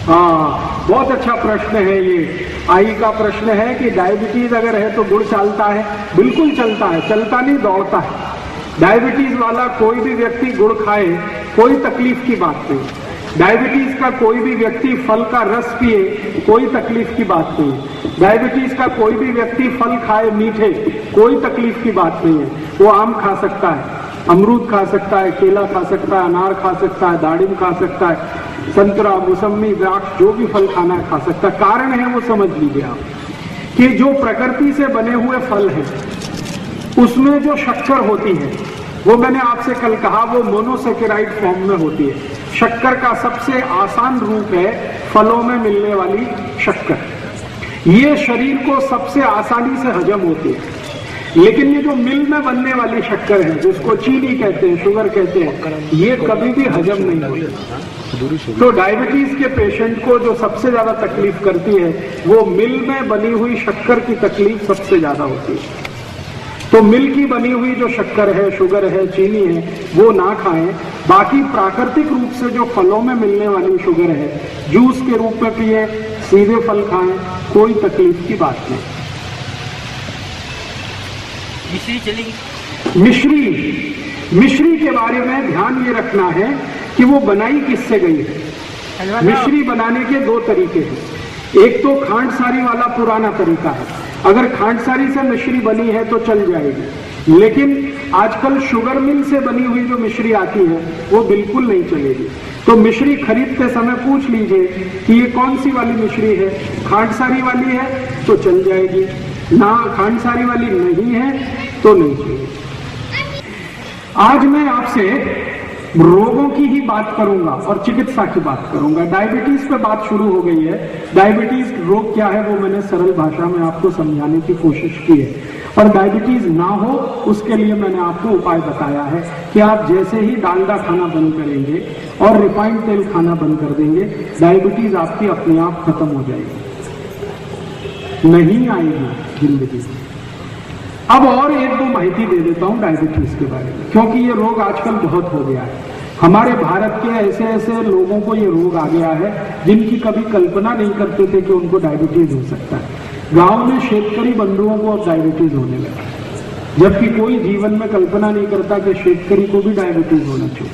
हाँ, बहुत अच्छा प्रश्न है ये। आई का प्रश्न है कि डायबिटीज अगर है तो गुड़ चलता है? बिल्कुल चलता है, चलता नहीं दौड़ता है। डायबिटीज वाला कोई भी व्यक्ति गुड़ खाए, कोई तकलीफ की बात नहीं। डायबिटीज का कोई भी व्यक्ति फल का रस पिए, कोई तकलीफ की बात नहीं। डायबिटीज का कोई भी व्यक्ति फल खाए मीठे, कोई तकलीफ की बात नहीं है। वो आम खा सकता है, अमरूद खा सकता है, केला खा सकता है, अनार खा सकता है, दाड़िम खा सकता है, संतरा, मौसमी, द्राक्ष, जो भी फल खाना है खा सकता है। कारण है वो समझ लीजिए आप कि जो प्रकृति से बने हुए फल हैं उसमें जो शक्कर होती है, वो मैंने आपसे कल कहा, वो मोनोसेकेराइड फॉर्म में होती है। शक्कर का सबसे आसान रूप है फलों में मिलने वाली शक्कर। ये शरीर को सबसे आसानी से हजम होती है। लेकिन ये जो मिल में बनने वाली शक्कर है, जिसको चीनी कहते हैं, शुगर कहते हैं, ये कभी भी हजम नहीं होती। तो डायबिटीज के पेशेंट को जो सबसे ज्यादा तकलीफ करती है वो मिल में बनी हुई शक्कर की तकलीफ सबसे ज्यादा होती है। तो मिल की बनी हुई जो शक्कर है, शुगर है, चीनी है, वो ना खाएं। बाकी प्राकृतिक रूप से जो फलों में मिलने वाली शुगर है, जूस के रूप में पिए, सीधे फल खाएं, कोई तकलीफ की बात नहीं। मिश्री चलेगी? मिश्री के बारे में ध्यान ये रखना है कि वो बनाई किससे गई है। मिश्री बनाने के दो तरीके हैं। एक तो खांडसारी वाला पुराना तरीका है, अगर खांडसारी से मिश्री बनी है तो चल जाएगी। लेकिन आजकल शुगर मिल से बनी हुई जो मिश्री आती है वो बिल्कुल नहीं चलेगी। तो मिश्री खरीदते समय पूछ लीजिए कि ये कौन सी वाली मिश्री है। खांडसारी वाली है तो चल जाएगी, ना खांडसारी वाली नहीं है तो नहीं चाहिए। आज मैं आपसे रोगों की ही बात करूंगा और चिकित्सा की बात करूंगा। डायबिटीज पे बात शुरू हो गई है। डायबिटीज रोग क्या है वो मैंने सरल भाषा में आपको समझाने की कोशिश की है। और डायबिटीज ना हो उसके लिए मैंने आपको उपाय बताया है कि आप जैसे ही डालडा खाना बंद करेंगे और रिफाइंड तेल खाना बंद कर देंगे, डायबिटीज आपकी अपने आप खत्म हो जाएगी, नहीं आएगी जिंदगी में। अब और एक दो माहिती दे देता हूं डायबिटीज के बारे में, क्योंकि ये रोग आजकल बहुत हो गया है। हमारे भारत के ऐसे ऐसे लोगों को ये रोग आ गया है जिनकी कभी कल्पना नहीं करते थे कि उनको डायबिटीज हो सकता है। गांव में शेतकरी बंधुओं को अब डायबिटीज होने लगा, जबकि कोई जीवन में कल्पना नहीं करता कि शेतकरी को भी डायबिटीज होना चाहिए।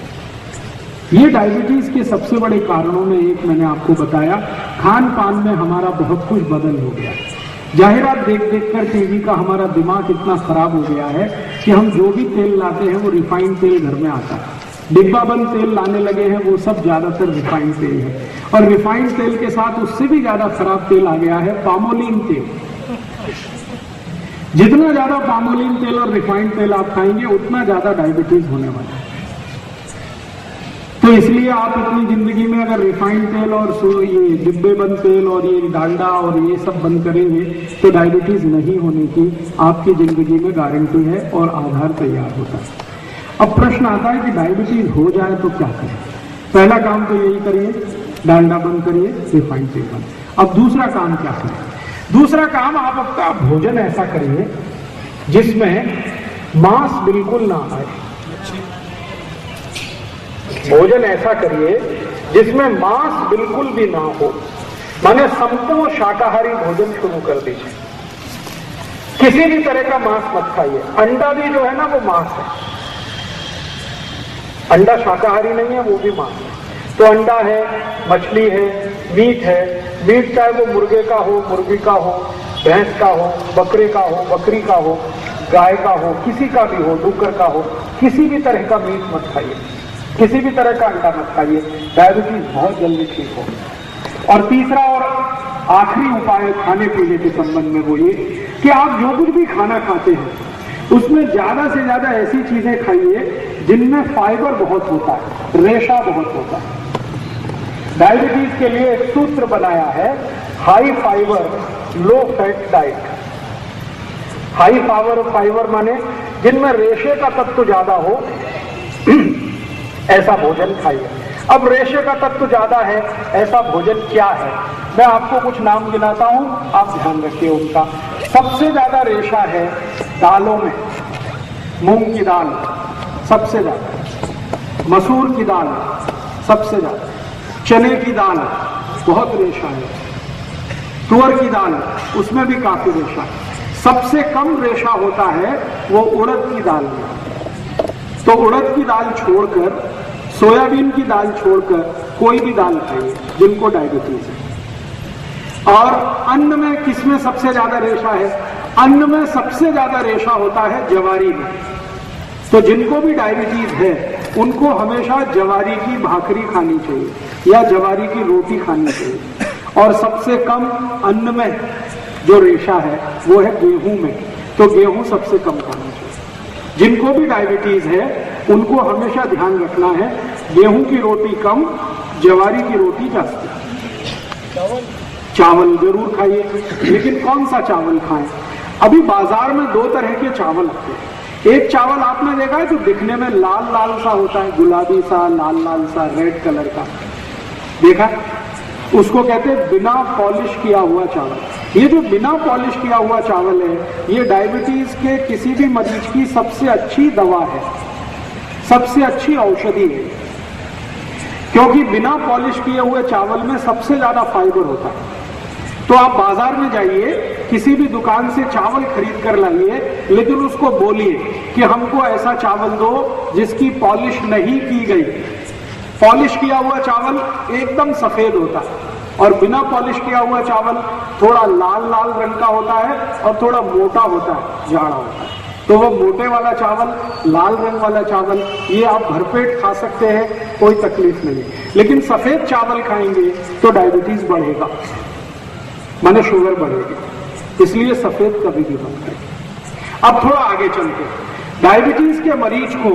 ये डायबिटीज के सबसे बड़े कारणों में एक मैंने आपको बताया, खान पान में हमारा बहुत कुछ बदल हो गया। जाहिरात देख देख कर टीवी का हमारा दिमाग इतना खराब हो गया है कि हम जो भी तेल लाते हैं वो रिफाइंड तेल घर में आता है। डिब्बा बंद तेल लाने लगे हैं, वो सब ज्यादातर रिफाइंड तेल है। और रिफाइंड तेल के साथ उससे भी ज्यादा खराब तेल आ गया है, पामोलिन तेल। जितना ज्यादा पामोलिन तेल और रिफाइंड तेल आप खाएंगे उतना ज्यादा डायबिटीज होने वाला है। तो इसलिए आप अपनी जिंदगी में अगर रिफाइंड तेल और ये डिब्बे बंद तेल और ये डालडा और ये सब बंद करेंगे तो डायबिटीज नहीं होने की आपकी जिंदगी में गारंटी है और आधार तैयार होता है। अब प्रश्न आता है कि डायबिटीज हो जाए तो क्या करें। पहला काम तो यही करिए, डालडा बंद करिए, रिफाइंड तेल बंद। अब दूसरा काम क्या करें? दूसरा काम, आप आपका भोजन ऐसा करिए जिसमें मांस बिल्कुल ना आए। भोजन ऐसा करिए जिसमें मांस बिल्कुल भी ना हो, माने संपूर्ण शाकाहारी भोजन शुरू कर दीजिए। किसी भी तरह का मांस मत खाइए। अंडा भी जो है ना वो मांस है, अंडा शाकाहारी नहीं है, वो भी मांस है। तो अंडा है, मछली है, मीट है। मीट चाहे वो मुर्गे का हो, मुर्गी का हो, भैंस का हो, बकरे का हो, बकरी का हो, गाय का हो, किसी का भी हो, डुक्कर का हो, किसी भी तरह का मीट मत खाइए, किसी भी तरह का अंडा मत खाइए। डायबिटीज बहुत जल्दी ठीक हो। और तीसरा और आखिरी उपाय खाने पीने के संबंध में वो ये कि आप जो कुछ भी खाना खाते हैं उसमें ज्यादा से ज्यादा ऐसी चीजें खाइए जिनमें फाइबर बहुत होता है, रेशा बहुत होता है। डायबिटीज के लिए एक सूत्र बनाया है, high fibre low fat diet. High fibre माने जिनमें रेशे का तत्व ज्यादा हो ऐसा भोजन खाइए। अब रेशे का तत्व ज्यादा है ऐसा भोजन क्या है? मैं आपको कुछ नाम गिनाता हूं, आप ध्यान रखिए उनका। सबसे ज्यादा रेशा है दालों में। मूंग की दाल सबसे ज्यादा, मसूर की दाल सबसे ज्यादा, चने की दाल बहुत रेशा है, तुअर की दाल उसमें भी काफी रेशा है। सबसे कम रेशा होता है वो उड़द की दाल में। तो उड़द की दाल छोड़कर, सोयाबीन की दाल छोड़कर कोई भी दाल खाइए जिनको डायबिटीज है। और अन्न में किसमें सबसे ज्यादा रेशा है? अन्न में सबसे ज्यादा रेशा होता है जवारी में। तो जिनको भी डायबिटीज है उनको हमेशा जवारी की भाकरी खानी चाहिए या जवारी की रोटी खानी चाहिए। और सबसे कम अन्न में जो रेशा है वो है गेहूं में, तो गेहूं सबसे कम खाना चाहिए। जिनको भी डायबिटीज है उनको हमेशा ध्यान रखना है गेहूं की रोटी कम, जवारी की रोटी जास्ती। चावल जरूर खाइए, लेकिन कौन सा चावल खाएं? अभी बाजार में दो तरह के चावल आते हैं। एक चावल आपने देखा है जो दिखने में लाल लाल सा होता है, गुलाबी सा, लाल लाल सा, रेड कलर का, देखा? उसको कहते हैं बिना पॉलिश किया हुआ चावल। ये जो बिना पॉलिश किया हुआ चावल है, ये डायबिटीज के किसी भी मरीज की सबसे अच्छी दवा है, सबसे अच्छी औषधि है। क्योंकि बिना पॉलिश किए हुए चावल में सबसे ज्यादा फाइबर होता है। तो आप बाजार में जाइए, किसी भी दुकान से चावल खरीद कर लाइए, लेकिन उसको बोलिए कि हमको ऐसा चावल दो जिसकी पॉलिश नहीं की गई। पॉलिश किया हुआ चावल एकदम सफेद होता है और बिना पॉलिश किया हुआ चावल थोड़ा लाल लाल रंग का होता है और थोड़ा मोटा होता है, जाड़ा होता है। तो वो मोटे वाला चावल, लाल रंग वाला चावल, ये आप भरपेट खा सकते हैं, कोई तकलीफ नहीं। लेकिन सफेद चावल खाएंगे तो डायबिटीज बढ़ेगा, माने शुगर बढ़ेगी। इसलिए सफेद कभी भी मत करें। अब थोड़ा आगे चलते, डायबिटीज के मरीज को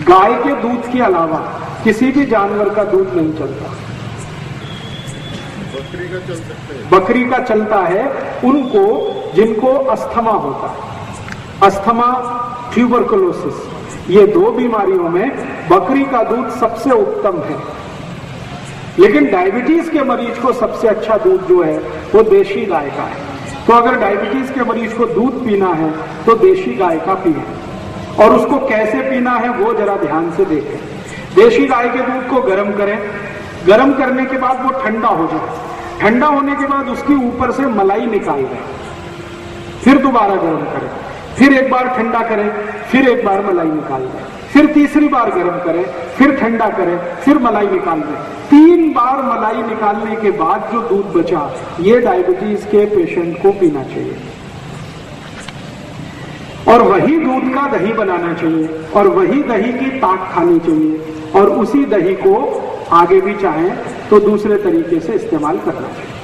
गाय के दूध के अलावा किसी भी जानवर का दूध नहीं चलता। बकरी का चल सकता है। बकरी का चलता है उनको जिनको अस्थमा होता है। अस्थमा, ट्यूबरकुलोसिस, ये दो बीमारियों में बकरी का दूध सबसे उत्तम है। लेकिन डायबिटीज के मरीज को सबसे अच्छा दूध जो है वो देशी गाय का है। तो अगर डायबिटीज के मरीज को दूध पीना है तो देशी गाय का पिए, और उसको कैसे पीना है वो जरा ध्यान से देखें। देशी गाय के दूध को गर्म करें, गर्म करने के बाद वो ठंडा हो जाए, ठंडा होने के बाद उसके ऊपर से मलाई निकाल दें, फिर दोबारा गर्म करें, फिर एक बार ठंडा करें, फिर एक बार मलाई निकाल दें, फिर तीसरी बार गर्म करें, फिर ठंडा करें, फिर मलाई निकाल दें। 3 बार मलाई निकालने के बाद जो दूध बचा, ये डायबिटीज के पेशेंट को पीना चाहिए। और वही दूध का दही बनाना चाहिए और वही दही की ताक खानी चाहिए, और उसी दही को आगे भी चाहें तो दूसरे तरीके से इस्तेमाल करना चाहिए।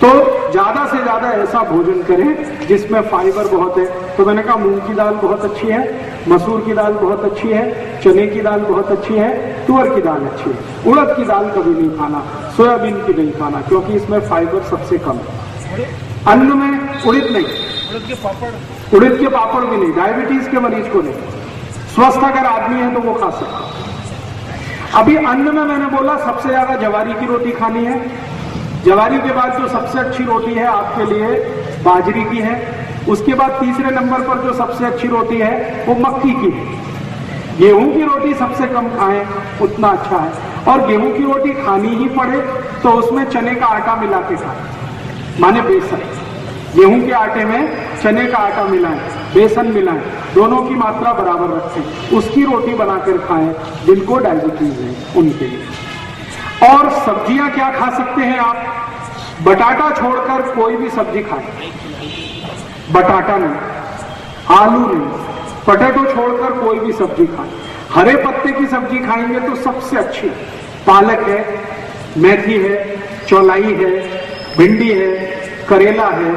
तो ज्यादा से ज्यादा ऐसा भोजन करें जिसमें फाइबर बहुत है। तो मैंने कहा मूंग की दाल बहुत अच्छी है, मसूर की दाल बहुत अच्छी है, चने की दाल बहुत अच्छी है, तुअर की दाल अच्छी है। उड़द की दाल कभी नहीं खाना, सोयाबीन की नहीं खाना, क्योंकि इसमें फाइबर सबसे कम है। अन्न में उड़द नहीं, उड़द के पापड़, उड़द के पापड़ भी नहीं, डायबिटीज के मरीज को नहीं। स्वस्थ अगर आदमी है तो वो खा सकता है। अभी अन्न में मैंने बोला सबसे ज्यादा जवारी की रोटी खानी है। जवारी के बाद जो सबसे अच्छी रोटी है आपके लिए बाजरी की है। उसके बाद तीसरे नंबर पर जो सबसे अच्छी रोटी है वो मक्की की है। गेहूं की रोटी सबसे कम खाएं उतना अच्छा है, और गेहूं की रोटी खानी ही पड़े तो उसमें चने का आटा मिला के खाएं, माने बेसन। गेहूं के आटे में चने का आटा मिलाएं, बेसन मिलाएं, दोनों की मात्रा बराबर रखें, उसकी रोटी बनाकर खाएं जिनको डायबिटीज है उनके लिए। और सब्जियां क्या खा सकते हैं आप? बटाटा छोड़कर कोई भी सब्जी खाएं। बटाटा नहीं, आलू नहीं, पोटैटो छोड़कर कोई भी सब्जी खाएं। हरे पत्ते की सब्जी खाएंगे तो सबसे अच्छी पालक है, मेथी है, चौलाई है, भिंडी है, करेला है,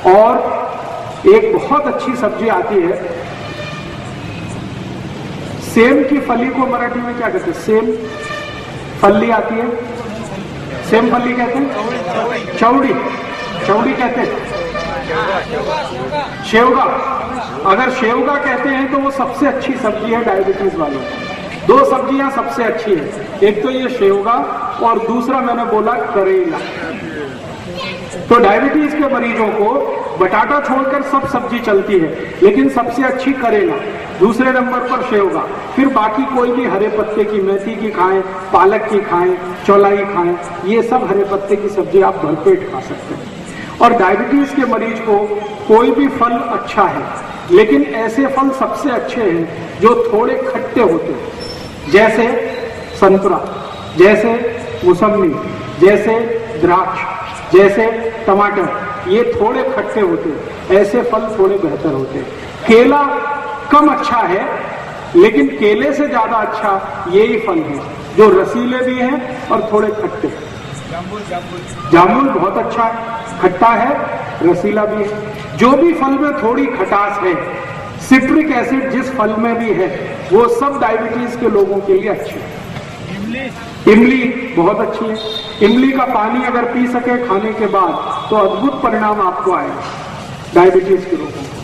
और एक बहुत अच्छी सब्जी आती है सेम की फली को मराठी में क्या कहते हैं? सेम फली आती है, सेम फली कहते हैं, चौड़ी, चौड़ी कहते हैं, शेवगा। अगर शेवगा कहते हैं तो वो सबसे अच्छी सब्जी है डायबिटीज वालों को। 2 सब्जियां सबसे अच्छी है, एक तो ये शेवगा और दूसरा मैंने बोला करेला। तो डायबिटीज के मरीजों को बटाटा छोड़कर सब सब्जी चलती है, लेकिन सबसे अच्छी करेला, दूसरे नंबर पर सेवगा, फिर बाकी कोई भी हरे पत्ते की, मेथी की खाएं, पालक की खाएं, चौलाई खाएं, ये सब हरे पत्ते की सब्जी आप भरपेट खा सकते हैं। और डायबिटीज के मरीज को कोई भी फल अच्छा है, लेकिन ऐसे फल सबसे अच्छे हैं जो थोड़े खट्टे होते हैं, जैसे संतरा, जैसे मौसमी, जैसे द्राक्ष, जैसे टमाटर, ये थोड़े खट्टे होते हैं, ऐसे फल थोड़े बेहतर होते हैं। केला कम अच्छा है, लेकिन केले से ज्यादा अच्छा यही फल है जो रसीले भी हैं और थोड़े खट्टे। जामुन बहुत अच्छा है, खट्टा है, रसीला भी है। जो भी फल में थोड़ी खटास है, सिट्रिक एसिड जिस फल में भी है, वो सब डायबिटीज के लोगों के लिए अच्छे है। इमली बहुत अच्छी है। इमली का पानी अगर पी सके खाने के बाद तो अद्भुत परिणाम आपको आएगा डायबिटीज के लोगों को।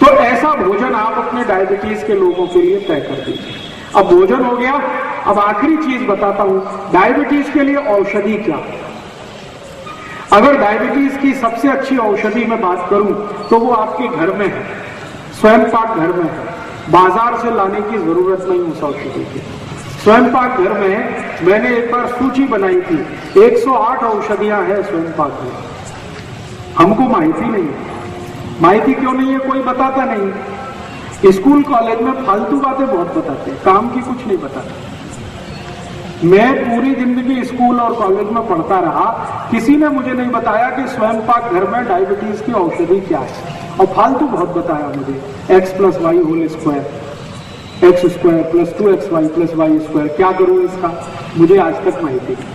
तो ऐसा भोजन आप अपने डायबिटीज के लोगों के लिए तय कर दीजिए। अब भोजन हो गया, अब आखिरी चीज बताता हूं, डायबिटीज के लिए औषधि क्या है। अगर डायबिटीज की सबसे अच्छी औषधि मैं बात करूं तो वो आपके घर में है, स्वयं पाक घर में है, बाजार से लाने की जरूरत नहीं उस औषधि की। स्वयं पाक घर में मैंने एक बार सूची बनाई थी, 108 औषधियां हैं स्वयं पाक में। हमको माहिती नहीं है। माहिती क्यों नहीं है? कोई बताता नहीं। स्कूल कॉलेज में फालतू बातें बहुत बताते हैं, काम की कुछ नहीं बताते। मैं पूरी जिंदगी स्कूल और कॉलेज में पढ़ता रहा, किसी ने मुझे नहीं बताया कि स्वयं पाक घर में डायबिटीज की औषधि क्या है। और फालतू बहुत बताया मुझे, x + y whole square, x² + 2xy + y²। क्या करूं इसका, मुझे आज तक माहिती नहीं।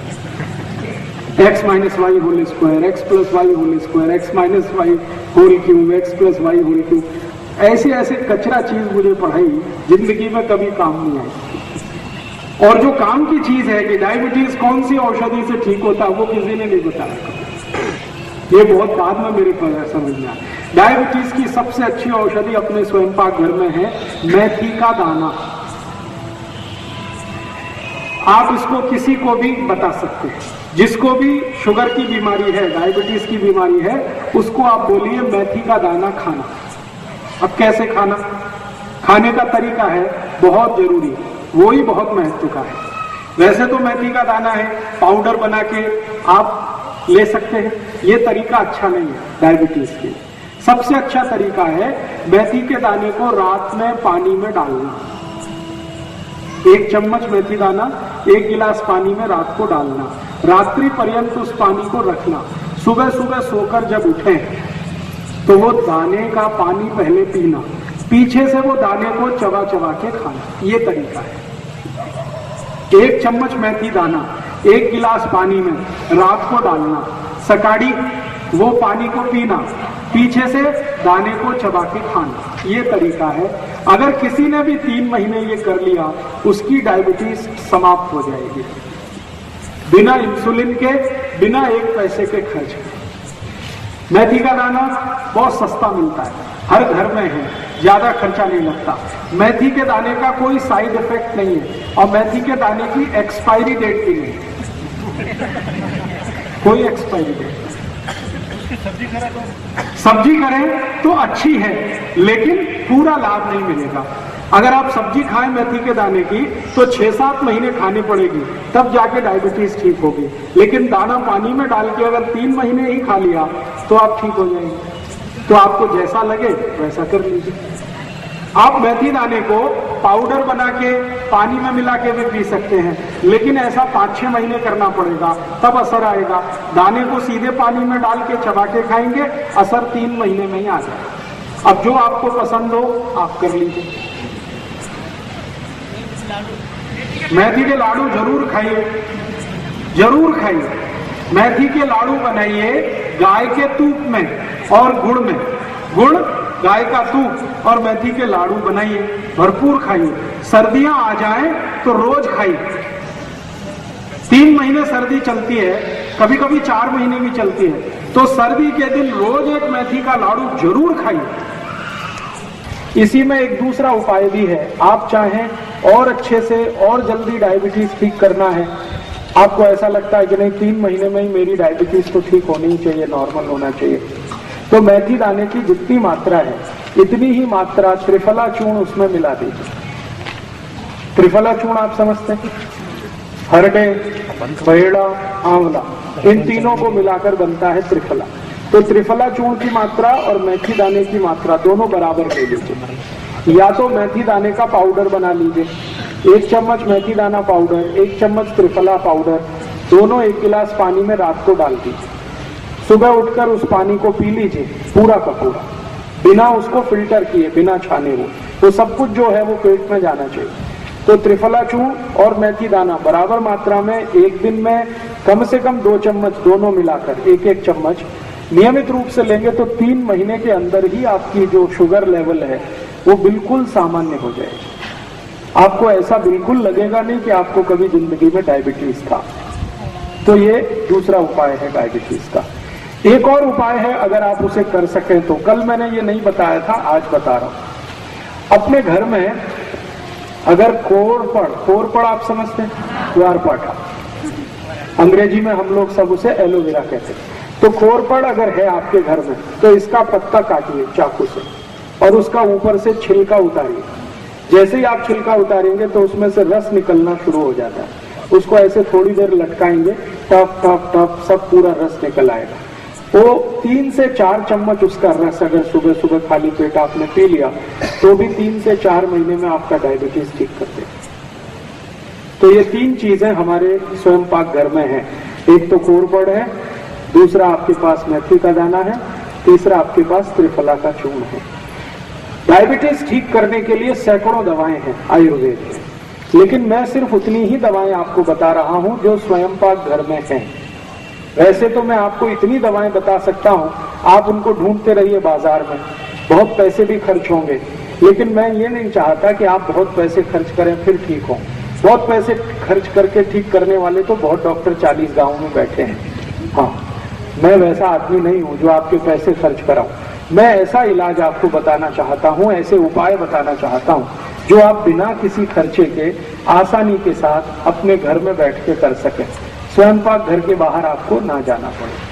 x - y whole square, x + y whole square, x - y whole cube, x + y whole cube, ऐसे ऐसे कचरा चीज मुझे पढ़ाई, जिंदगी में कभी काम नहीं आई। और जो काम की चीज है कि डायबिटीज कौन सी औषधि से ठीक होता है, वो किसी ने नहीं बताया। ये बहुत बाद में मेरे को समझ में आया। डायबिटीज की सबसे अच्छी औषधि अपने स्वयं पाक घर में है मेथी का दाना। आप इसको किसी को भी बता सकते हैं, जिसको भी शुगर की बीमारी है, डायबिटीज की बीमारी है, उसको आप बोलिए मेथी का दाना खाना। अब कैसे खाना, खाने का तरीका है बहुत जरूरी, वो ही बहुत महत्व का है। वैसे तो मेथी का दाना है, पाउडर बना के आप ले सकते हैं, ये तरीका अच्छा नहीं है डायबिटीज के। सबसे अच्छा तरीका है मेथी के दाने को रात में पानी में डालना। 1 चम्मच मेथी दाना 1 गिलास पानी में रात को डालना, रात्रि पर्यंत उस पानी को रखना। सुबह सुबह सोकर जब उठें तो वो दाने का पानी पहले पीना, पीछे से वो दाने को चबा चबा के खाना, ये तरीका है। 1 चम्मच मेथी दाना 1 गिलास पानी में रात को डालना, सकाड़ी वो पानी को पीना, पीछे से दाने को चबा के खाना, ये तरीका है। अगर किसी ने भी 3 महीने ये कर लिया, उसकी डायबिटीज समाप्त हो जाएगी, बिना इंसुलिन के, बिना 1 पैसे के खर्च के। मेथी का दाना बहुत सस्ता मिलता है, हर घर में है, ज्यादा खर्चा नहीं लगता। मेथी के दाने का कोई साइड इफेक्ट नहीं है, और मेथी के दाने की एक्सपायरी डेट भी नहीं है, कोई एक्सपायरी डेट। सब्जी करें तो अच्छी है, लेकिन पूरा लाभ नहीं मिलेगा। अगर आप सब्जी खाएं मेथी के दाने की तो 6-7 महीने खानी पड़ेगी, तब जाके डायबिटीज ठीक होगी। लेकिन दाना पानी में डाल के अगर 3 महीने ही खा लिया तो आप ठीक हो जाएंगे। तो आपको जैसा लगे वैसा कर लीजिए। आप मेथी दाने को पाउडर बना के पानी में मिला के भी पी सकते हैं, लेकिन ऐसा 5-6 महीने करना पड़ेगा, तब असर आएगा। दाने को सीधे पानी में डाल के चबा के खाएंगे, असर 3 महीने में ही आ जाएगा। अब जो आपको पसंद हो आप कर लीजिए। मेथी के लाडू जरूर खाइए, जरूर खाइए। मेथी के लाडू बनाइए गाय के तूप में और गुड़ में, गुड़, गाय का तूप और मेथी के लाडू बनाइए, भरपूर खाइए। सर्दियां आ जाएं तो रोज खाइए। 3 महीने सर्दी चलती है, कभी कभी 4 महीने भी चलती है, तो सर्दी के दिन रोज एक मेथी का लाडू जरूर खाइए। इसी में एक दूसरा उपाय भी है, आप चाहें और अच्छे से और जल्दी डायबिटीज ठीक करना है आपको ऐसा लगता है कि नहीं 3 महीने में ही मेरी डायबिटीज तो ठीक होनी ही चाहिए, नॉर्मल होना चाहिए, तो मेथी दाने की जितनी मात्रा है इतनी ही मात्रा त्रिफला चूर्ण उसमें मिला दीजिए। त्रिफला चूर्ण आप समझते हैं, हरडे, पेड़ा, आंवला, इन तीनों को मिलाकर बनता है त्रिफला। तो त्रिफला चूर्ण की मात्रा और मेथी दाने की मात्रा दोनों बराबर ले लीजिए। या तो मेथी दाने का पाउडर बना लीजिए, 1 चम्मच मेथी दाना पाउडर, 1 चम्मच त्रिफला पाउडर, दोनों 1 गिलास पानी में रात को डाल दीजिए। सुबह उठकर उस पानी को पी लीजिए पूरा का पूरा, बिना उसको फिल्टर किए, बिना छाने हुए। वो सब कुछ जो है वो पेट में जाना चाहिए। तो त्रिफला चूर्ण और मेथी दाना बराबर मात्रा में एक दिन में कम से कम 2 चम्मच दोनों मिलाकर 1-1 चम्मच नियमित रूप से लेंगे तो 3 महीने के अंदर ही आपकी जो शुगर लेवल है वो बिल्कुल सामान्य हो जाएगी। आपको ऐसा बिल्कुल लगेगा नहीं कि आपको कभी जिंदगी में डायबिटीज था। तो ये दूसरा उपाय है डायबिटीज का। एक और उपाय है, अगर आप उसे कर सकें तो, कल मैंने ये नहीं बताया था, आज बता रहा हूं। अपने घर में अगर कोरपड़ आप समझते हैं, ग्वारपाठा, अंग्रेजी में हम लोग सब उसे एलोवेरा कहते हैं। तो कोरपड़ अगर है आपके घर में तो इसका पत्ता काटिए चाकू से और उसका ऊपर से छिलका उतारिए। जैसे ही आप छिलका उतारेंगे तो उसमें से रस निकलना शुरू हो जाता है। उसको ऐसे थोड़ी देर लटकाएंगे, टप टप टप सब पूरा रस निकल आएगा। वो 3 से 4 चम्मच उसका रस अगर सुबह सुबह खाली पेट आपने पी लिया तो भी 3 से 4 महीने में आपका डायबिटीज ठीक कर देगा। तो ये 3 चीजें हमारे स्वयं पाक घर में हैं। एक तो कोरपड़ है, दूसरा आपके पास मेथी का दाना है, तीसरा आपके पास त्रिफला का चूर्ण है। डायबिटीज ठीक करने के लिए सैकड़ों दवाएं हैं आयुर्वेद में, लेकिन मैं सिर्फ उतनी ही दवाएं आपको बता रहा हूं जो स्वयं पाक घर में हैं। वैसे तो मैं आपको इतनी दवाएं बता सकता हूं, आप उनको ढूंढते रहिए बाजार में, बहुत पैसे भी खर्च होंगे, लेकिन मैं ये नहीं चाहता कि आप बहुत पैसे खर्च करें फिर ठीक हो। बहुत पैसे खर्च करके ठीक करने वाले तो बहुत डॉक्टर 40 गांव में बैठे हैं। हाँ, मैं वैसा आदमी नहीं हूं जो आपके पैसे खर्च कराऊं। मैं ऐसा इलाज आपको बताना चाहता हूं, ऐसे उपाय बताना चाहता हूं जो आप बिना किसी खर्चे के आसानी के साथ अपने घर में बैठ के कर सकें। स्वयं पाक घर के बाहर आपको ना जाना पड़े।